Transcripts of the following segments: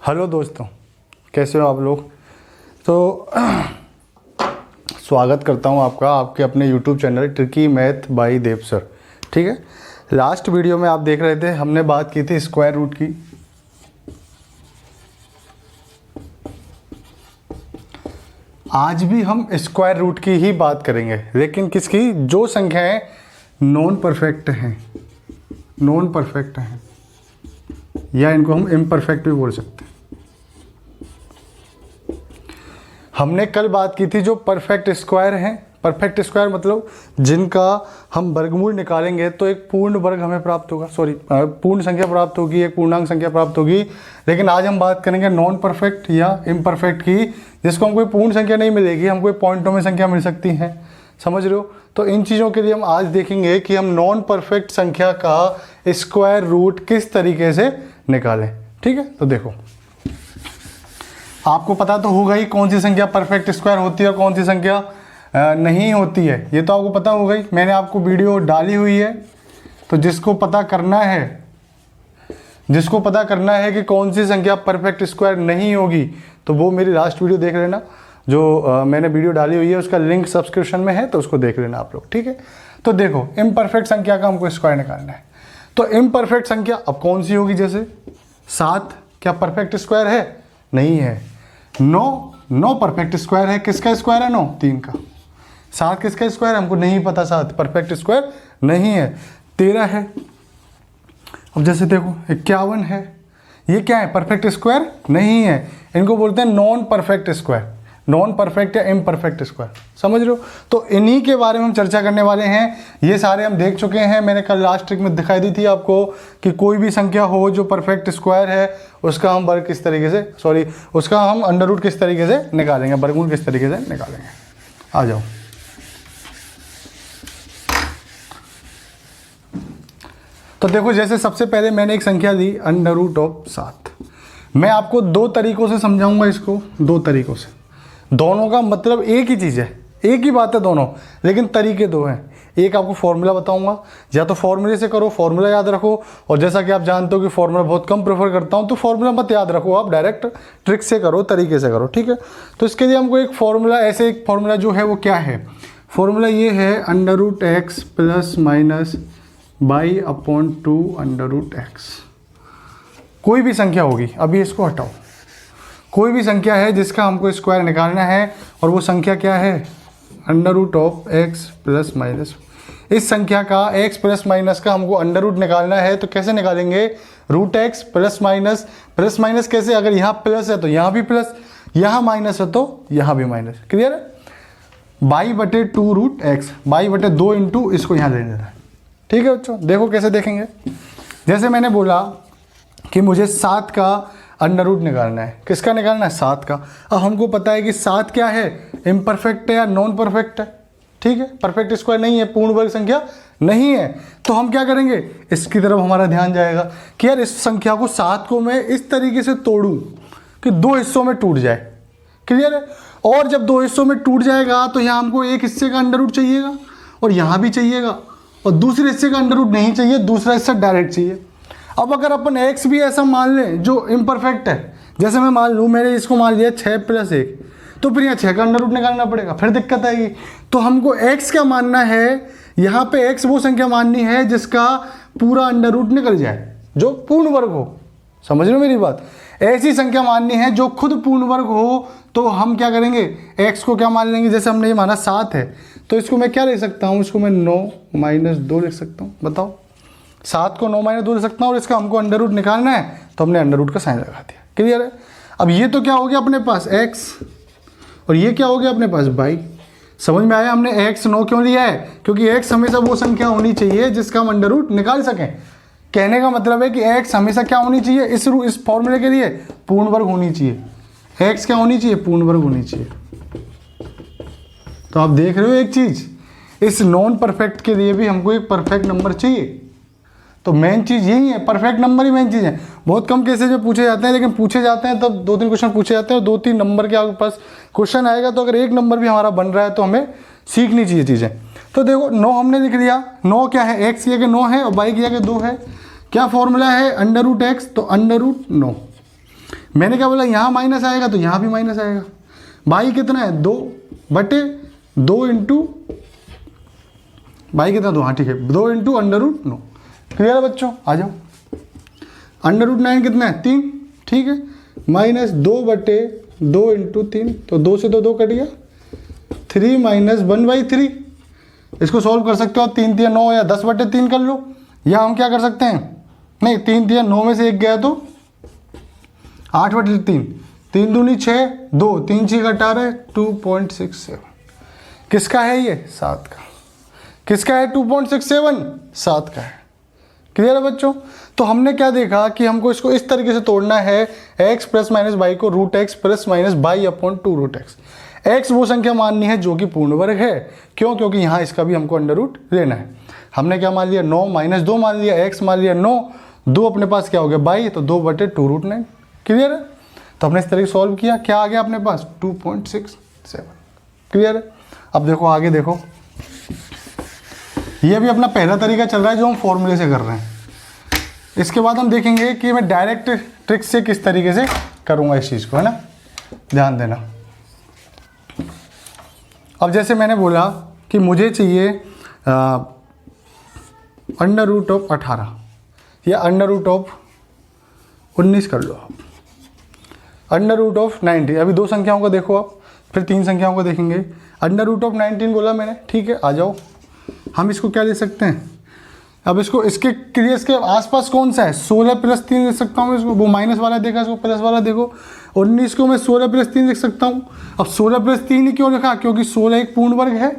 Hello दोस्तों, कैसे हो आप लोग। तो स्वागत करता हूं आपका आपके अपने YouTube channel tricky math by Dev sir. ठीक है, लास्ट वीडियो में आप देख रहे थे, हमने बात की थी स्क्वायर रूट की। आज भी हम स्क्वायर रूट की ही बात करेंगे, लेकिन किसकी? जो संख्याएं नॉन परफेक्ट हैं, नॉन परफेक्ट हैं, या इनको हम इम्परफेक्ट भी बोल सकते हैं। हमने कल बात की थी जो परफेक्ट स्क्वायर हैं। परफेक्ट स्क्वायर मतलब जिनका हम वर्गमूल निकालेंगे तो एक पूर्ण वर्ग हमें प्राप्त होगा, पूर्ण संख्या प्राप्त होगी, एक पूर्णांक संख्या प्राप्त होगी। लेकिन आज हम बात करेंगे नॉन परफेक्ट या इम्परफेक्ट की, जिसको हम कोई पूर्ण संख्या नहीं मिलेगी, हमको पॉइंटों में संख्या मिल सकती है। समझ रहे हो? तो इन चीज़ों के लिए हम आज देखेंगे कि हम नॉन परफेक्ट संख्या का स्क्वायर रूट किस तरीके से निकालें। ठीक है, तो देखो, आपको पता तो होगा ही कौन सी संख्या परफेक्ट स्क्वायर होती है और कौन सी संख्या नहीं होती है। ये तो आपको पता होगा ही, मैंने आपको वीडियो डाली हुई है। तो जिसको पता करना है कि कौन सी संख्या परफेक्ट स्क्वायर नहीं होगी, तो वो मेरी लास्ट वीडियो देख लेना। जो मैंने वीडियो डाली हुई है उसका लिंक सब्सक्रिप्शन में है, तो उसको देख लेना आप लोग। ठीक है, तो देखो, इम्परफेक्ट संख्या का हमको स्क्वायर निकालना है। तो इम्परफेक्ट संख्या अब कौन सी होगी? जैसे 7 क्या परफेक्ट स्क्वायर है? नहीं है। 9 परफेक्ट स्क्वायर है। किसका स्क्वायर है? 9, 3 का। 7 किसका स्क्वायर है? हमको नहीं पता। 7 परफेक्ट स्क्वायर नहीं है। 13 है। अब जैसे देखो 51 है। ये क्या है? परफेक्ट स्क्वायर नहीं है। इनको बोलते हैं non perfect square, non perfect या इम्परफेक्ट स्क्वायर। समझ रहे हो? तो इन्हीं के बारे में हम चर्चा करने वाले हैं। ये सारे हम देख चुके हैं। मैंने कल लास्ट ट्रिक में दिखाई दी थी आपको कि कोई भी संख्या हो जो परफेक्ट स्क्वायर है, उसका हम वर्ग किस तरीके से उसका हम अंडर रूट किस तरीके से निकालेंगे, वर्गमूल किस तरीके से निकालेंगे। आ जाओ। तो देखो, जैसे सबसे पहले मैंने एक संख्या दी अंडर रूट ऑफ 7। मैं आपको 2 तरीकों से समझाऊंगा इसको, 2 तरीकों से। दोनों का मतलब एक ही चीज़ है, एक ही बात है दोनों, लेकिन तरीके 2 हैं। एक आपको फॉर्मूला बताऊंगा, या तो फॉर्मूले से करो, फॉर्मूला याद रखो। और जैसा कि आप जानते हो कि फॉर्मूला बहुत कम प्रेफर करता हूं, तो फॉर्मूला मत याद रखो, आप डायरेक्ट ट्रिक से करो, तरीके से करो। ठीक है, तो इसके लिए हमको एक फॉर्मूला, ऐसे एक फॉर्मूला जो है वो क्या है? फॉर्मूला ये है under root X plus minus by upon 2 under root X. कोई भी संख्या होगी, अभी इसको हटाओ, कोई भी संख्या है जिसका हमको स्क्वायर निकालना है, और वो संख्या क्या है? Under root of X plus minus. इस संख्या का एक्स प्लस माइनस का हमको अंडर रूट निकालना है, तो कैसे निकालेंगे? Root X plus minus. Plus minus कैसे? अगर यहाँ प्लस है तो यहाँ भी प्लस, यहाँ माइनस है तो यहाँ भी माइनस। क्लियर है? बाई बटे 2 रूट एक्स, बाई बटे 2 इंटू इसको यहाँ ले लेना है। ठीक है बच्चों, देखो कैसे देखेंगे। जैसे मैंने बोला कि मुझे 7 का अंडर रूट निकालना है। किसका निकालना है? 7 का। अब हमको पता है कि 7 क्या है? इम्परफेक्ट है या नॉन परफेक्ट है। ठीक है, परफेक्ट स्क्वायर नहीं है, पूर्ण वर्ग संख्या नहीं है। तो हम क्या करेंगे? इसकी तरफ हमारा ध्यान जाएगा कि यार इस संख्या को 7 को मैं इस तरीके से तोड़ूं कि 2 हिस्सों में टूट जाए। क्लियर है? और जब 2 हिस्सों में टूट जाएगा तो यहाँ हमको एक हिस्से का अंडर रूट चाहिएगा, और यहाँ भी चाहिएगा, और दूसरे हिस्से का अंडर रूट नहीं चाहिए, दूसरा हिस्सा डायरेक्ट चाहिए। अब अगर अपन x भी ऐसा मान लें जो इम्परफेक्ट है, जैसे मैं मान लूँ, मैंने इसको मान लिया 6 + 1, तो फिर यहाँ 6 का अंडर रूट निकालना पड़ेगा, फिर दिक्कत आएगी। तो हमको x क्या मानना है? यहाँ पे x वो संख्या माननी है जिसका पूरा अंडर रूट निकल जाए, जो पूर्ण वर्ग हो। समझ रहे हो मेरी बात? ऐसी संख्या माननी है जो खुद पूर्ण वर्ग हो। तो हम क्या करेंगे? x को क्या मान लेंगे? जैसे हमने ये माना 7 है, तो इसको मैं क्या लिख सकता हूँ? इसको मैं 9 - 2 लिख सकता हूँ। बताओ, 7 को 9 - 2 लिख सकता हूँ, और इसका हमको अंडर रूट निकालना है, तो हमने अंडर रूट का साइन लगा दिया। क्लियर है? अब ये तो क्या हो गया अपने पास? x, और ये क्या हो गया अपने पास? y। समझ में आया हमने x 9 क्यों लिया है? क्योंकि x हमेशा वो संख्या होनी चाहिए जिसका हम अंडर रूट निकाल सकें। कहने का मतलब है कि x हमेशा क्या होनी चाहिए? इस फॉर्मूले के लिए पूर्ण वर्ग होनी चाहिए। x क्या होनी चाहिए? पूर्ण वर्ग होनी चाहिए। तो आप देख रहे हो एक चीज, इस नॉन परफेक्ट के लिए भी हमको एक परफेक्ट नंबर चाहिए। तो मेन चीज़ यही है, परफेक्ट नंबर ही मेन चीज़ है। बहुत कम केसेज में पूछे जाते हैं, लेकिन पूछे जाते हैं तब 2-3 क्वेश्चन पूछे जाते हैं, और 2-3 नंबर के आपके पास क्वेश्चन आएगा। तो अगर एक नंबर भी हमारा बन रहा है तो हमें सीखनी चाहिए चीज़ें। तो देखो 9 हमने लिख लिया। 9 क्या है? x किया कि 9 है, और y किया कि 2 है। क्या फॉर्मूला है? अंडर रूट एक्स, तो अंडर रूट 9। मैंने क्या बोला, यहाँ माइनस आएगा तो यहाँ भी माइनस आएगा। भाई कितना है 2/2 इंटू, भाई कितना 2, हाँ ठीक है 2 इंटू √9। क्लियर है बच्चों, आ जाओ। √9 कितना है 3, ठीक है, माइनस 2/2 इंटू 3, तो 2 से 2 कट गया, 3 माइनस 1/3। इसको सॉल्व कर सकते हो, 3 3 9 या 10/3 कर लो, या हम क्या कर सकते हैं, नहीं 3 3 9 में से 1 गया तो 8/3, 3 दूनी 6, 2 3 6 18, 2.67। किसका है ये, 7 का। किसका है 2.67, 7 का है। क्लियर है बच्चों। तो हमने क्या देखा कि हमको इसको इस तरीके से तोड़ना है, x प्लस माइनस बाई को √x plus minus by upon 2√x। x वो संख्या माननी है जो कि पूर्ण वर्ग है, क्यों, क्योंकि यहाँ इसका भी हमको अंडर रूट लेना है। हमने क्या मान लिया 9 माइनस 2 मान लिया, x मान लिया 9, 2 अपने पास क्या हो गया बाई, तो 2/2√9। क्लियर है। तो हमने इस तरीके सॉल्व किया, क्या आ गया अपने पास 2.67। क्लियर है। अब देखो आगे देखो, ये भी अपना पहला तरीका चल रहा है जो हम फॉर्मूले से कर रहे हैं। इसके बाद हम देखेंगे कि मैं डायरेक्ट ट्रिक से किस तरीके से करूँगा इस चीज़ को, है ना, ध्यान देना। अब जैसे मैंने बोला कि मुझे चाहिए √18 या √19 कर लो आप, √90। अभी 2 संख्याओं को देखो आप, फिर 3 संख्याओं को देखेंगे। √19 बोला मैंने, ठीक है, आ जाओ। हम इसको क्या ले सकते हैं, अब इसको इसके लिए इसके आसपास कौन सा है, 16 + 3 लिख सकता हूँ इसको, वो माइनस वाला देखा, इसको प्लस वाला देखो। 19 को मैं 16 + 3 लिख सकता हूँ। अब 16 + 3 ही क्यों लिखा, क्योंकि 16 एक पूर्ण वर्ग है,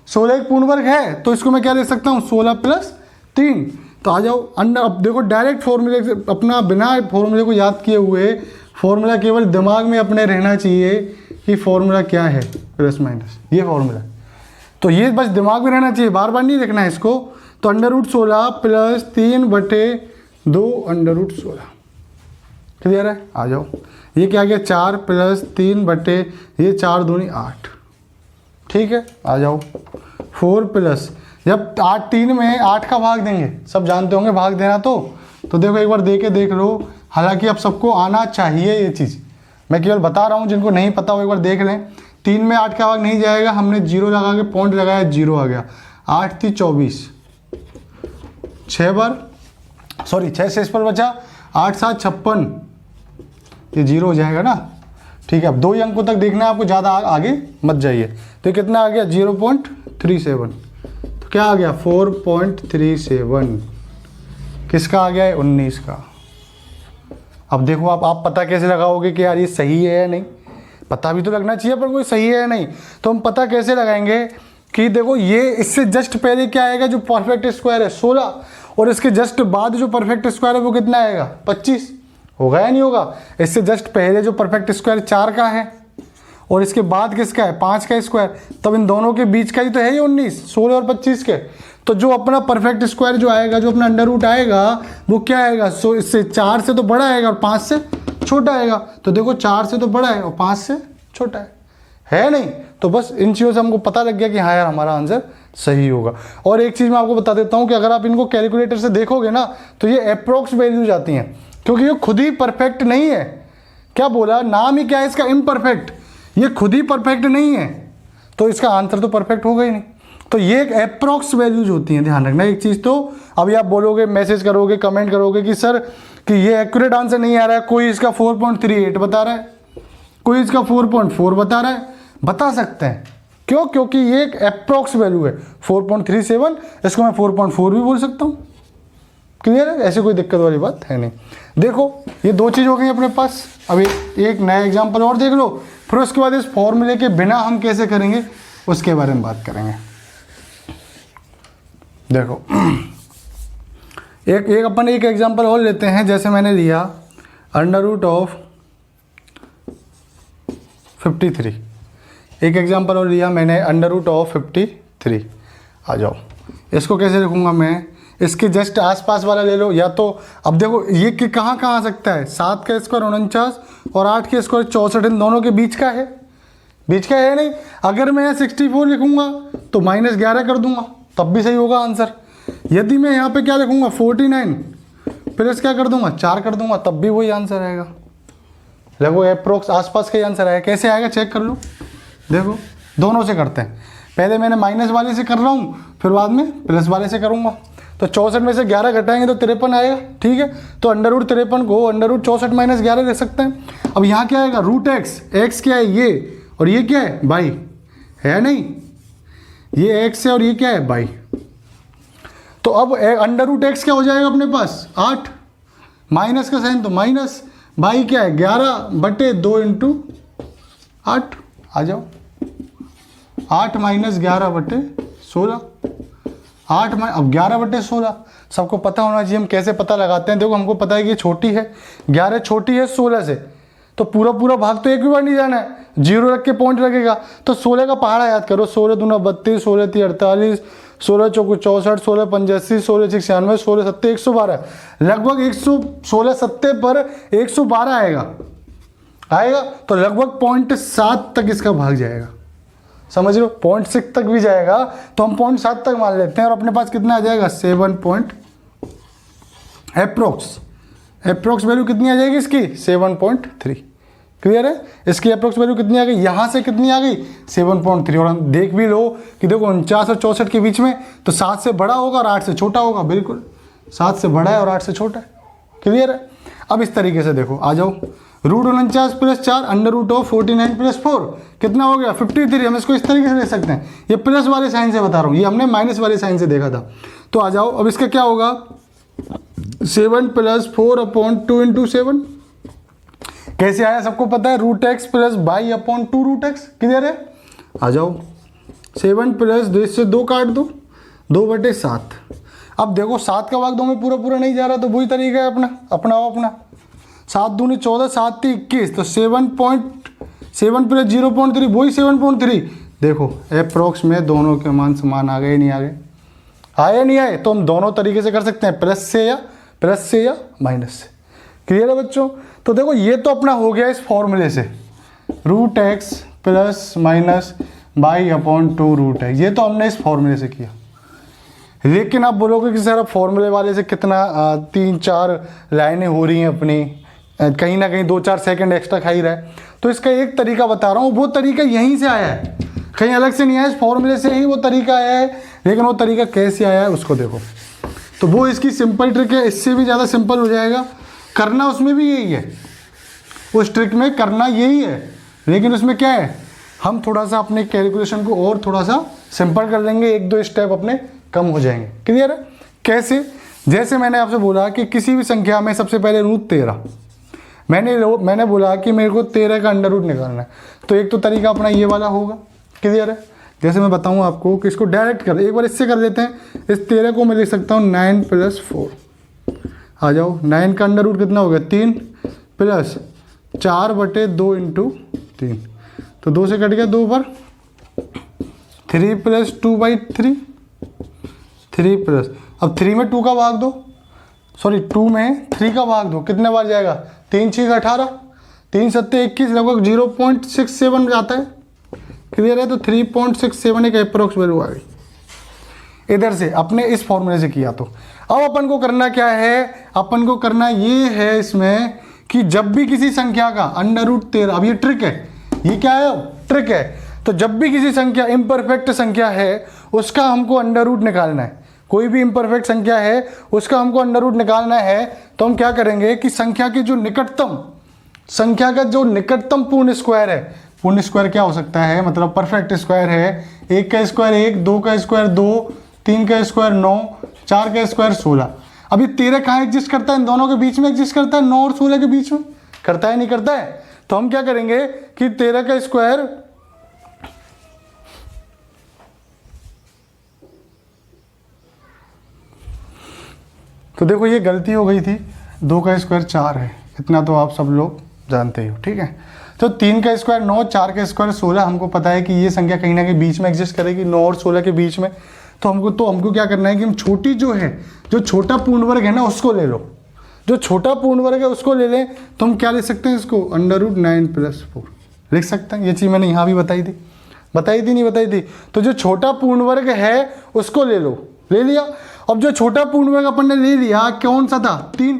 16 एक पूर्ण वर्ग है, तो इसको मैं क्या लिख सकता हूँ 16 + 3। तो आ जाओ अंडर, अब देखो डायरेक्ट फॉर्मूले से अपना, बिना फॉर्मूले को याद किए हुए, फॉर्मूला केवल दिमाग में अपने रहना चाहिए कि फॉर्मूला क्या है, प्लस माइनस ये फॉर्मूला। तो ये बस दिमाग में रहना चाहिए, बार बार नहीं देखना है इसको। तो √16 + 3/2 √16। क्लियर है, आ जाओ। ये क्या गया 4 + 3 ये 4 दूनी 8। ठीक है, आ जाओ। 4 प्लस, जब 8 3 में 8 का भाग देंगे, सब जानते होंगे भाग देना। तो देखो एक बार दे के देख लो, हालांकि अब सबको आना चाहिए ये चीज़, मैं केवल बता रहा हूँ, जिनको नहीं पता वो एक बार देख लें। 3 में 8 का भाग नहीं जाएगा, हमने 0 लगा के पॉइंट लगाया, 0 आ गया। 8 × 3 = 24, 6 बार, सॉरी 6 से इस पर बचा, 8 × 7 = 56, ये 0 हो जाएगा ना। ठीक है, अब 2 ही अंकों तक देखना है आपको, ज़्यादा आगे मत जाइए। तो कितना आ गया 0.37, तो क्या आ गया 4.37, किसका आ गया है 19 का। अब देखो आप पता कैसे लगाओगे कि यार ये सही है या नहीं, पता भी तो लगना चाहिए पर कोई सही है या नहीं। तो हम पता कैसे लगाएंगे कि देखो ये इससे जस्ट पहले क्या आएगा, जो परफेक्ट स्क्वायर है 16, और इसके जस्ट बाद जो परफेक्ट स्क्वायर है वो कितना आएगा 25, होगा या नहीं होगा। इससे जस्ट पहले जो परफेक्ट स्क्वायर 4 का है और इसके बाद किसका है 5 का स्क्वायर, तब इन दोनों के बीच का ही तो है ये 19, 16 और 25 के। तो जो अपना परफेक्ट स्क्वायर जो आएगा, जो अपना अंडर रूट आएगा, वो क्या आएगा, सो इससे 4 से तो बड़ा आएगा और 5 से छोटा आएगा। तो देखो 4 से तो बड़ा है और 5 से छोटा है नहीं। तो बस इन चीज़ों से हमको पता लग गया कि हाँ यार हमारा आंसर सही होगा। और एक चीज़ मैं आपको बता देता हूँ कि अगर आप इनको कैलकुलेटर से देखोगे ना, तो ये अप्रोक्स वैल्यूज आती हैं, क्योंकि ये खुद ही परफेक्ट नहीं है। क्या बोला, नाम ही क्या है इसका, इम्परफेक्ट। ये खुद ही परफेक्ट नहीं है, तो इसका आंसर तो परफेक्ट होगा ही नहीं। तो ये एक अप्रोक्स वैल्यूज होती हैं, ध्यान रखना एक चीज़। तो अभी आप बोलोगे, मैसेज करोगे, कमेंट करोगे कि सर कि ये एक्यूरेट आंसर नहीं आ रहा है, कोई इसका 4.38 बता रहा है, कोई इसका 4.4 बता रहा है, बता सकते हैं। क्यों, क्योंकि ये एक अप्रोक्स वैल्यू है। 4.37, इसको मैं 4.4 भी बोल सकता हूँ। क्लियर है, ऐसे कोई दिक्कत वाली बात है नहीं। देखो ये 2 चीज़ हो गई अपने पास। अभी एक नया एग्जाम्पल और देख लो, फिर उसके बाद इस फॉर्मूले के बिना हम कैसे करेंगे उसके बारे में बात करेंगे। देखो एक अपन एक एग्जांपल और लेते हैं। जैसे मैंने लिया √53, एक एग्जांपल और लिया मैंने √53। आ जाओ, इसको कैसे लिखूंगा मैं, इसके जस्ट आसपास वाला ले लो। या तो अब देखो ये कि कहाँ आ सकता है, 7 का स्क्वायर 49 और 8 के स्क्वायर 64, इन दोनों के बीच का है, बीच का है नहीं। अगर मैं यहाँ 64 लिखूंगा तो -11 कर दूंगा, तब भी सही होगा आंसर। यदि मैं यहाँ पे क्या लिखूंगा 49 प्लस क्या कर दूंगा 4 कर दूंगा, तब भी वही आंसर आएगा। लगभग अप्रोक्स आसपास का ही आंसर आया। कैसे आएगा चेक कर लो, देखो दोनों से करते हैं। पहले मैंने माइनस वाले से कर रहा हूँ, फिर बाद में प्लस वाले से करूँगा। तो 64 में से 11 घटाएंगे तो 53 आएगा, ठीक है। तो √53 को √64 - 11 दे सकते हैं। अब यहाँ क्या आएगा, √x, x क्या है ये, और ये क्या है बाई, है नहीं, ये x है और ये क्या है बाई। तो अब √x क्या हो जाएगा अपने पास 8, माइनस का साइन तो माइनस, बाई क्या है 11/2 × 8, आ जाओ 8 - 11/16, 8 अब 11/16 सबको पता होना चाहिए हम कैसे पता लगाते हैं। देखो हमको पता है कि छोटी है 11, छोटी है 16 से, तो पूरा भाग तो एक भी बार नहीं जाना है, 0 रख के पॉइंट लगेगा। तो 16 का पहाड़ा याद करो, 16 दूना 32, 16 3 48, 16 चौको 64, 16 85, 16 6 96, 16 7 112, लगभग 116 7 पर 112 आएगा। तो लगभग 0.7 तक इसका भाग जाएगा, समझ लो 0.6 तक भी जाएगा तो हम 0.7 तक मान लेते हैं। और अपने पास कितना आ जाएगा 7 पॉइंट, अप्रोक्स वैल्यू कितनी आ जाएगी इसकी 7.3। क्लियर है, इसकी अप्रोक्स वैल्यू कितनी आ गई, यहाँ से कितनी आ गई 7.3। और हम देख भी लो कि देखो 49 और 64 के बीच में, तो 7 से बड़ा होगा और 8 से छोटा होगा, बिल्कुल 7 से बड़ा है और 8 से छोटा है। क्लियर है। अब इस तरीके से देखो, आ जाओ √49 + 4 √49 + 4 कितना हो गया 53। हम इसको इस तरीके से ले सकते हैं, ये प्लस वाले साइन से बता रहा हूँ, ये हमने माइनस वाले साइन से देखा था। तो आ जाओ अब इसका क्या होगा 7 + 4/2 × 7, कैसे आया सबको पता है, √x + y/2 √x। क्लियर है, आ जाओ 7 + 2 से 2 काट दो, 2/7। अब देखो 7 का भाग 2 में पूरा नहीं जा रहा, तो वही तरीका है अपना 7 दूनी 14, 7 3 21, तो 7 + 0.3 वही 7.3। देखो अप्रोक्स में दोनों के मान समान आ गए, नहीं आ गए, आए नहीं आए, तो हम दोनों तरीके से कर सकते हैं, प्लस से या माइनस से। क्लियर है बच्चों। तो देखो ये तो अपना हो गया इस फॉर्मूले से, √x + y/2 √x, ये तो हमने इस फॉर्मूले से किया। लेकिन आप बोलोगे कि सर अब फॉर्मूले वाले से कितना 3-4 लाइनें हो रही हैं अपनी, कहीं ना कहीं 2-4 सेकंड एक्स्ट्रा खा ही रहा है। तो इसका एक तरीका बता रहा हूँ, वो तरीका यहीं से आया है, कहीं अलग से नहीं आया, इस फॉर्मूले से ही वो तरीका आया है। लेकिन वो तरीका कैसे आया है उसको देखो, तो वो इसकी सिंपल ट्रिक है, इससे भी ज़्यादा सिंपल हो जाएगा। करना उसमें भी यही है, उस ट्रिक में करना यही है, लेकिन उसमें क्या है, हम थोड़ा सा अपने कैलकुलेशन को और थोड़ा सा सिंपल कर लेंगे, 1-2 स्टेप अपने कम हो जाएंगे। क्लियर है। कैसे, जैसे मैंने आपसे बोला कि किसी भी संख्या में सबसे पहले √13, मैंने बोला कि मेरे को 13 का अंडर रूट निकालना है, तो एक तो तरीका अपना ये वाला होगा। क्लियर है। जैसे मैं बताऊँ आपको कि इसको डायरेक्ट कर, एक बार इससे कर लेते हैं। इस 13 को मैं लिख सकता हूँ 9 + 4, आ जाओ 9 का अंडर रूट कितना हो गया 3 + 4/2 × 3, तो 2 से कट गया 2 पर, 3 + 2/3, 3 + अब 3 में 2 का भाग दो, सॉरी 2 में 3 का भाग दो, कितने बार जाएगा 3 × 6 = 18, 3 × 7 = 21, लगभग 0.67 जाता है। क्लियर है। तो 3.67 एक अप्रोक्स वैल्यू आ गई। इधर से अपने इस फॉर्मूले से किया। तो अब अपन को करना क्या है, अपन को करना ये है इसमें कि जब भी किसी संख्या का √13, अब ये ट्रिक है, ये क्या है ट्रिक है, तो जब भी किसी संख्या इम्परफेक्ट संख्या है उसका हमको अंडर रूट निकालना है, कोई भी इम्परफेक्ट संख्या है उसका हमको अंडर रूट निकालना है, तो हम क्या करेंगे कि संख्या की जो निकटतम, संख्या का जो निकटतम पूर्ण स्क्वायर है, पूर्ण स्क्वायर क्या हो सकता है, मतलब परफेक्ट स्क्वायर है, 1 का स्क्वायर 1, 2 का स्क्वायर 2, 3 का स्क्वायर 9, 4 का स्क्वायर 16। अभी 13 कहाँ एग्जिस्ट करता है, इन दोनों के बीच में एग्जिस्ट करता है, 9 और 16 के बीच में करता है, नहीं करता है। तो हम क्या करेंगे कि 13 का स्क्वायर तो देखो ये गलती हो गई थी, 2 का स्क्वायर 4 है, इतना तो आप सब लोग जानते ही हो, ठीक है। तो 3 का स्क्वायर 9, 4 का स्क्वायर 16, हमको पता है कि ये संख्या कहीं ना कहीं बीच में एग्जिस्ट करेगी, 9 और 16 के बीच में। तो हमको क्या करना है कि हम छोटी जो है, जो छोटा पूर्ण वर्ग है ना उसको ले लो, जो छोटा पूर्ण वर्ग है उसको ले लें। तो हम क्या ले सकते हैं इसको, √9 + 4 लिख सकते हैं। ये चीज़ मैंने यहाँ भी बताई थी नहीं बताई थी। तो जो छोटा पूर्ण वर्ग है उसको ले लो, ले लिया। अब जो छोटा पूर्ण वर्ग अपन ने ले लिया कौन सा था, 3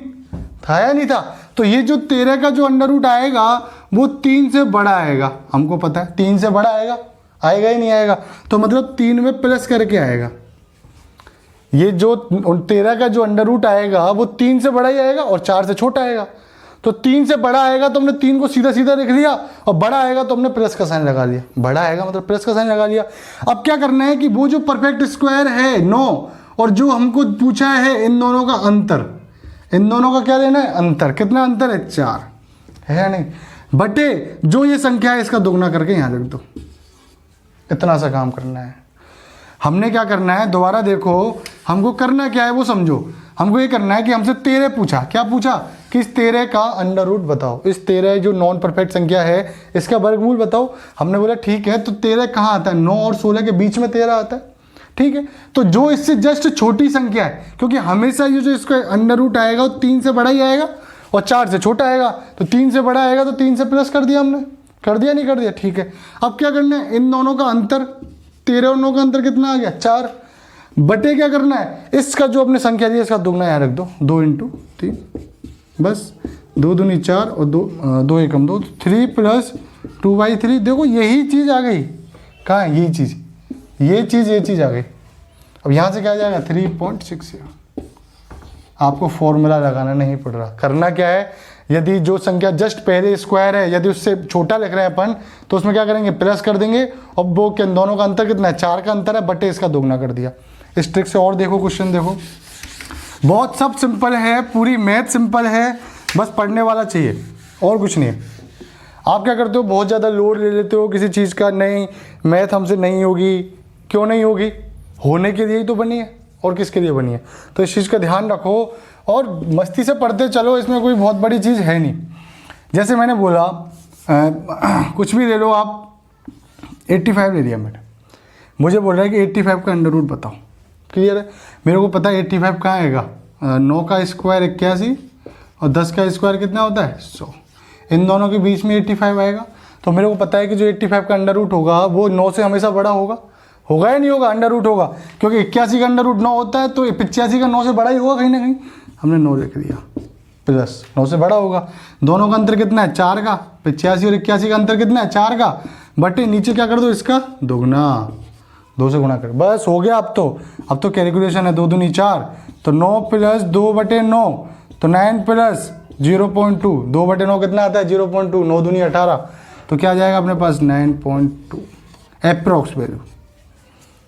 था या नहीं था, तो ये जो 13 का जो अंडर रूट आएगा वो 3 से बड़ा आएगा, हमको पता है 3 से बड़ा आएगा, आएगा ही नहीं आएगा, तो मतलब 3 में प्लस करके आएगा। ये जो 13 का जो अंडर रूट आएगा वो 3 से बड़ा ही आएगा और 4 से छोटा आएगा। तो 3 से बड़ा आएगा तो हमने 3 को सीधा सीधा लिख लिया, और बड़ा आएगा तो हमने प्लस का साइन लगा लिया, बड़ा आएगा मतलब प्लस का साइन लगा लिया। अब क्या करना है कि वो जो परफेक्ट स्क्वायर है 9 और जो हमको पूछा है इन दोनों का अंतर, इन दोनों का क्या लेना है, अंतर। कितना अंतर है, 4 है या नहीं, बटे जो ये संख्या है इसका दोगुना करके यहाँ लिख दो। इतना सा काम करना है। हमने क्या करना है, दोबारा देखो, हमको करना क्या है वो समझो। हमको ये करना है कि हमसे 13 पूछा, क्या पूछा कि इस 13 का अंडर रूट बताओ, इस 13 जो नॉन परफेक्ट संख्या है इसका वर्गमूल बताओ। हमने बोला ठीक है, तो 13 कहाँ आता है, 9 और 16 के बीच में 13 आता है, ठीक है। तो जो इससे जस्ट छोटी संख्या है, क्योंकि हमेशा ये जो इसका अंडर रूट आएगा वो 3 से बड़ा ही आएगा और 4 से छोटा आएगा, तो 3 से बड़ा आएगा तो 3 से प्लस कर दिया हमने, कर दिया नहीं कर दिया, ठीक है। अब क्या करना है, इन दोनों का अंतर, 13 और 9 का अंतर कितना आ गया, 4, बटे क्या करना है, इसका जो अपने संख्या दी इसका दुगना यहाँ रख दो, 2 × 3, बस 2 दूनी 4 और 2 एकम 2, 3 + 2/3। देखो यही चीज़ आ गई, कहाँ है यही चीज़, ये चीज़ आ गई। अब यहाँ से क्या आ जाएगा, 3.6। आपको फॉर्मूला लगाना नहीं पड़ रहा, करना क्या है, यदि जो संख्या जस्ट पहले स्क्वायर है यदि उससे छोटा लिख रहे हैं अपन, तो उसमें क्या करेंगे, प्लस कर देंगे। और वो के दोनों का अंतर कितना है, 4 का अंतर है, बटे इसका दोगुना कर दिया। इस ट्रिक से और देखो, क्वेश्चन देखो, बहुत सब सिंपल है, पूरी मैथ सिंपल है, बस पढ़ने वाला चाहिए और कुछ नहीं है। आप क्या करते हो, बहुत ज़्यादा लोड ले लेते हो किसी चीज़ का, नहीं मैथ हमसे नहीं होगी, क्यों नहीं होगी, होने के लिए ही तो बनी है, और किसके लिए बनी है। तो इस चीज़ का ध्यान रखो और मस्ती से पढ़ते चलो, इसमें कोई बहुत बड़ी चीज़ है नहीं। जैसे मैंने बोला कुछ भी ले लो आप, 85 ले लिया मैंने, मुझे बोल रहा है कि 85 का अंडर रूट बताओ, क्लियर है। मेरे को पता है 85 कहाँ आएगा, 9 का स्क्वायर 81 और 10 का स्क्वायर कितना होता है, 100। इन दोनों के बीच में 85 आएगा, तो मेरे को पता है कि जो 85 का अंडर रूट होगा वो 9 से हमेशा बड़ा होगा, होगा या नहीं होगा, अंडर रूट होगा, क्योंकि 81 का अंडर रूट 9 होता है, तो 85 का 9 से बड़ा ही होगा कहीं ना कहीं। हमने 9 लिख दिया, प्लस 9 से बड़ा होगा। दोनों का अंतर कितना है, 4 का, 85 और 81 का अंतर कितना है, 4 का, बटे नीचे क्या कर दो, इसका दोगुना, 2 से गुणा कर, बस हो गया। अब तो कैलकुलेशन है, 2 दूनी 4, तो 9 + 2/9, तो 9 + 0.2, 2/9 कितना आता है, 0.2, 9 दूनी 18, तो क्या आ जाएगा अपने पास, 9.2 अप्रोक्स वैल्यू।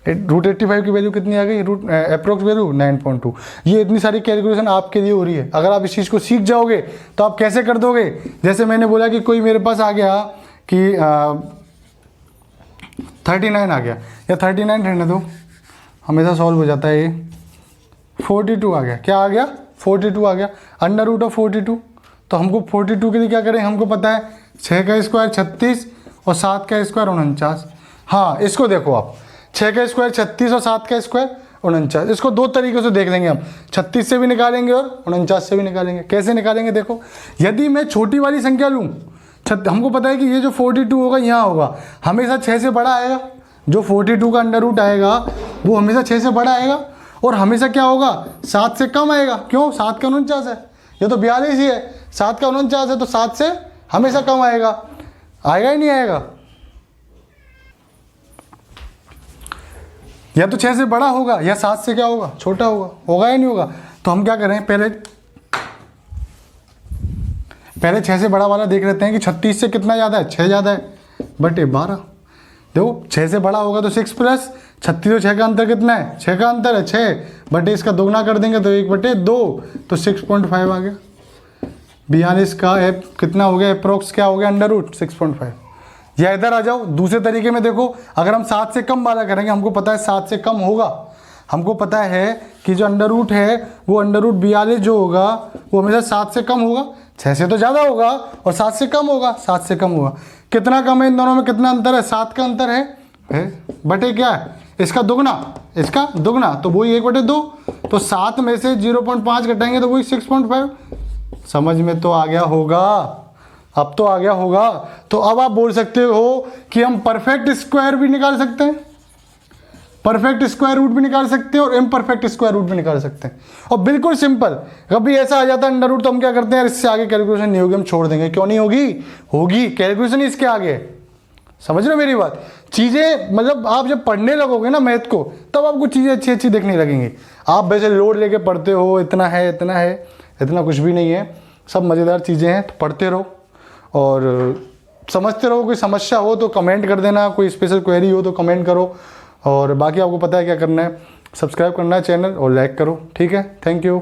रूट 85 की वैल्यू कितनी आ गई, रूट अप्रोक्स वैल्यू 9.2। ये इतनी सारी कैलकुलेशन आपके लिए हो रही है, अगर आप इस चीज़ को सीख जाओगे तो आप कैसे कर दोगे। जैसे मैंने बोला कि कोई मेरे पास आ गया कि 39 आ गया, या 39 रहने दो, हमेशा सॉल्व हो जाता है ये। 42 आ गया, क्या आ गया, 42 आ गया, अंडर रूट ऑफ 42। तो हमको 42 के लिए क्या करें, हमको पता है 6 का स्क्वायर 36 और 7 का स्क्वायर 49। हाँ, इसको देखो आप, 6 का स्क्वायर 36 और 7 का स्क्वायर 49। इसको 2 तरीके से देख लेंगे हम, 36 से भी निकालेंगे और 49 से भी निकालेंगे। कैसे निकालेंगे, देखो, यदि मैं छोटी वाली संख्या लूँ, हमको पता है कि ये जो 42 होगा यहाँ होगा, हमेशा 6 से बड़ा आएगा, जो 42 का अंडर रूट आएगा वो हमेशा 6 से बड़ा आएगा, और हमेशा क्या होगा, 7 से कम आएगा। क्यों, 7 का 49 है, ये तो 42 ही है, 7 का 49 है, तो 7 से हमेशा कम आएगा, आएगा ही नहीं आएगा, या तो 6 से बड़ा होगा या 7 से क्या होगा, छोटा होगा, होगा या नहीं होगा। तो हम क्या करें, पहले 6 से बड़ा वाला देख लेते हैं कि 36 से कितना ज़्यादा है, 6 ज़्यादा है, बटे 12। देखो 6 से बड़ा होगा तो 6 + 36 और 6 का अंतर कितना है, 6 का अंतर है, 6 बटे इसका दोगुना कर देंगे तो 1/2, तो 6.5 आ गया। 42 का कितना हो गया, अप्रोक्स क्या हो गया, अंडर रूट 6.5। या इधर आ जाओ, दूसरे तरीके में देखो, अगर हम 7 से कम वाला करेंगे, हमको पता है 7 से कम होगा, हमको पता है कि जो अंडर रूट है वो अंडर रूट 42 जो होगा वो हमेशा 7 से कम होगा, 6 से तो ज़्यादा होगा और 7 से कम होगा, 7 से कम होगा। कितना कम है, इन दोनों में कितना अंतर है, 7 का अंतर है, बटे क्या है, इसका दुगना, इसका दुगना, तो वही 1/2, तो 7 में से 0.5 घटाएंगे तो वही 6.5। समझ में तो आ गया होगा, अब तो आ गया होगा। तो अब आप बोल सकते हो कि हम परफेक्ट स्क्वायर भी निकाल सकते हैं, परफेक्ट स्क्वायर रूट भी निकाल सकते हैं और इम्परफेक्ट स्क्वायर रूट भी निकाल सकते हैं। और बिल्कुल सिंपल, कभी ऐसा आ जाता है अंडर रूट तो हम क्या करते हैं, इससे आगे कैलकुलेशन नहीं होगी, हम छोड़ देंगे। क्यों नहीं होगी? होगी, कैलकुलेशन इसके आगे है। समझ रहे हो मेरी बात? चीज़ें मतलब आप जब पढ़ने लगोगे ना मैथ को, तब आपको चीज़ें अच्छी अच्छी दिखने लगेंगी। आप वैसे लोड लेके पढ़ते हो, इतना है इतना है, इतना कुछ भी नहीं है, सब मज़ेदार चीज़ें हैं। तो पढ़ते रहो और समझते रहो। कोई समस्या हो तो कमेंट कर देना, कोई स्पेशल क्वेरी हो तो कमेंट करो। और बाकी आपको पता है क्या करना है, सब्सक्राइब करना है चैनल और लाइक करो। ठीक है, थैंक यू।